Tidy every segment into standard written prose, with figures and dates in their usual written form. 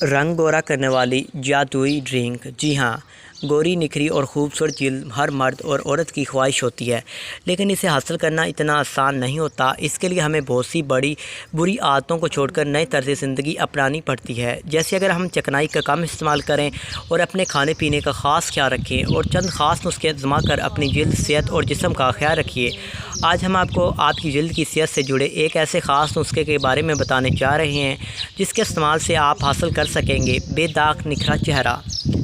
रंग गोरा करने वाली जादुई ड्रिंक। जी हाँ, गोरी निखरी और ख़ूबसूरत जिल्द हर मर्द और औरत की ख्वाहिश होती है, लेकिन इसे हासिल करना इतना आसान नहीं होता। इसके लिए हमें बहुत सी बड़ी बुरी आदतों को छोड़कर नए तर्ज़ ज़िंदगी अपनानी पड़ती है। जैसे अगर हम चिकनाई का कम इस्तेमाल करें और अपने खाने पीने का ख़ास ख्याल रखें और चंद ख़ास नुस्खे आज़मा कर अपनी जिल्द, सेहत और जिस्म का ख्याल रखिए। आज हम आपको आपकी जिल्द की सेहत से जुड़े एक ऐसे ख़ास नुस्खे के बारे में बताने जा रहे हैं जिसके इस्तेमाल से आप हासिल कर सकेंगे बेदाग निखरा चेहरा।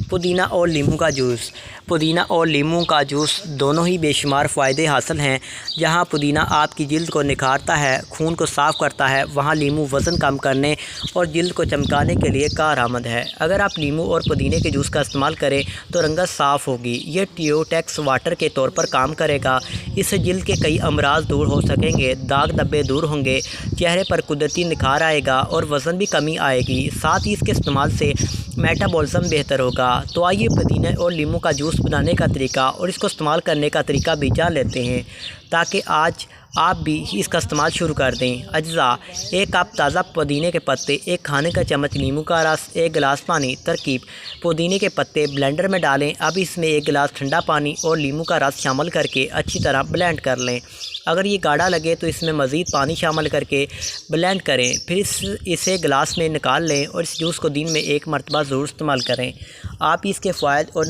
पुदीना और लीमू का जूस। पुदीना और लीमू का जूस दोनों ही बेशुमार फ़ायदे हासिल हैं। जहां पुदीना आपकी जिल्द को निखारता है, खून को साफ़ करता है, वहां लीमू वज़न कम करने और जिल्द को चमकाने के लिए कारआमद है। अगर आप लीमू और पुदीने के जूस का इस्तेमाल करें तो रंगत साफ़ होगी। ये डिटॉक्स वाटर के तौर पर काम करेगा। इससे जिल्द के कई अमराज दूर हो सकेंगे, दाग धब्बे दूर होंगे, चेहरे पर कुदरती निखार आएगा और वज़न भी कमी आएगी। साथ ही इसके इस्तेमाल से मेटाबॉलिज्म बेहतर होगा। तो आइए पुदीने और लीमू का जूस बनाने का तरीका और इसको इस्तेमाल करने का तरीका भी जान लेते हैं, ताकि आज आप भी इसका इस्तेमाल शुरू कर दें। अज्जा: 1 कप ताज़ा पुदीने के पत्ते, 1 खाने का चम्मच नींबू का रस, 1 गिलास पानी। तरकीब: पुदीने के पत्ते ब्लेंडर में डालें। अब इसमें 1 गिलास ठंडा पानी और नींबू का रस शामिल करके अच्छी तरह ब्लेंड कर लें। अगर ये गाढ़ा लगे तो इसमें मज़ीद पानी शामिल करके ब्लेंड करें। फिर इसे गिलास में निकाल लें और इस जूस को दिन में 1 मरतबा ज़रूर इस्तेमाल करें। आप इसके फ़ायदे और